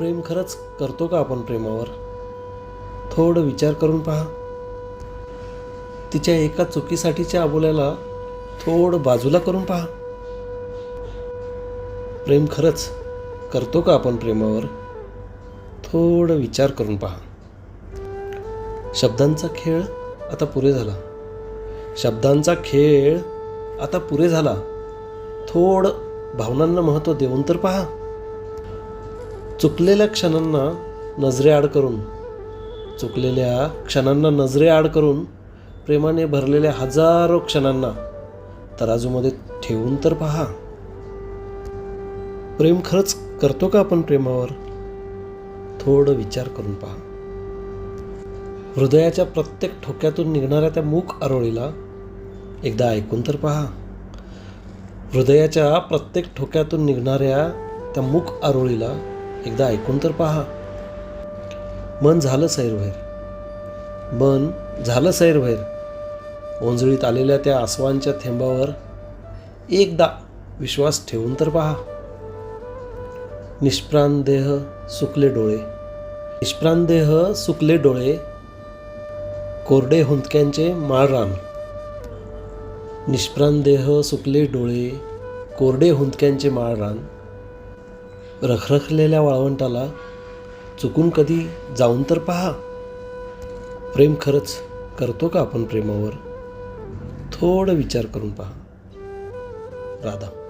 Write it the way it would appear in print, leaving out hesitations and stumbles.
प्रेम खरंच करतो का आपण प्रेमावर? थोडं विचार करून पहा. तिच्या एका चुकीसाठीच्या अबोल्याला थोडं बाजूला करून पहा. प्रेम खरंच करतो का आपण प्रेमावर? थोडं विचार करून पहा. शब्दांचा खेळ आता पुरे झाला. शब्दांचा खेळ आता पुरे झाला. थोडं भावनांना महत्त्व देऊन तर पहा. चुकलेल्या क्षणांना नजरेआड करून प्रेमाने भरलेल्या हजारो क्षणांना तराजूमध्ये ठेवून तर पहा. प्रेम खरंच करतो का आपण प्रेमावर? थोडं विचार करून पहा. हृदयाच्या प्रत्येक ठोक्यातून निघणाऱ्या त्या मूक आरोळीला एकदा ऐकून तर पहा. हृदयाच्या प्रत्येक ठोक्यातून निघणाऱ्या त्या मूक आरोळीला एकदा ऐकून तर पहा. मन झालं सैरभैर. ओंजळीत आलेल्या त्या आसवांच्या थेंबावर एकदा विश्वास ठेवून तर पहा. निष्प्राण देह सुकले डोळे कोरडे हुंदक्यांचे माळरान. निष्प्राण देह सुकले डोळे कोरडे हुंदक्यांचे माळरान. रखरखलेल्या वाळवंटाला चुकून कधी जाऊन तर पहा. प्रेम खरंच करतो का आपण प्रेमावर? थोडं विचार करून पहा. राधा.